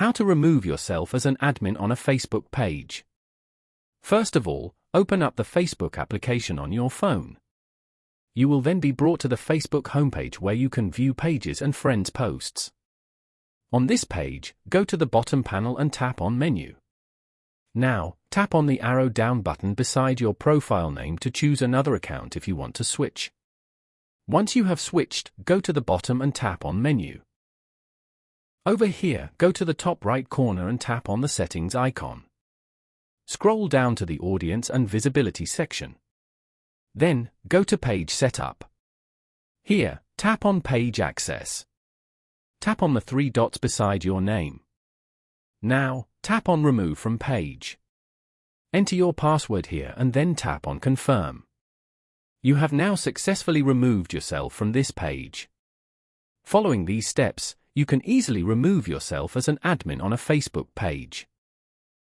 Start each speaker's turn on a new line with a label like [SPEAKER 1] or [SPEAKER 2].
[SPEAKER 1] How to remove yourself as an admin on a Facebook page. First of all, open up the Facebook application on your phone. You will then be brought to the Facebook homepage where you can view pages and friends' posts. On this page, go to the bottom panel and tap on Menu. Now, tap on the arrow down button beside your profile name to choose another account if you want to switch. Once you have switched, go to the bottom and tap on Menu. Over here, go to the top right corner and tap on the Settings icon. Scroll down to the Audience and Visibility section. Then, go to Page Setup. Here, tap on Page Access. Tap on the three dots beside your name. Now, tap on Remove from Page. Enter your password here and then tap on Confirm. You have now successfully removed yourself from this page. Following these steps, you can easily remove yourself as an admin on a Facebook page.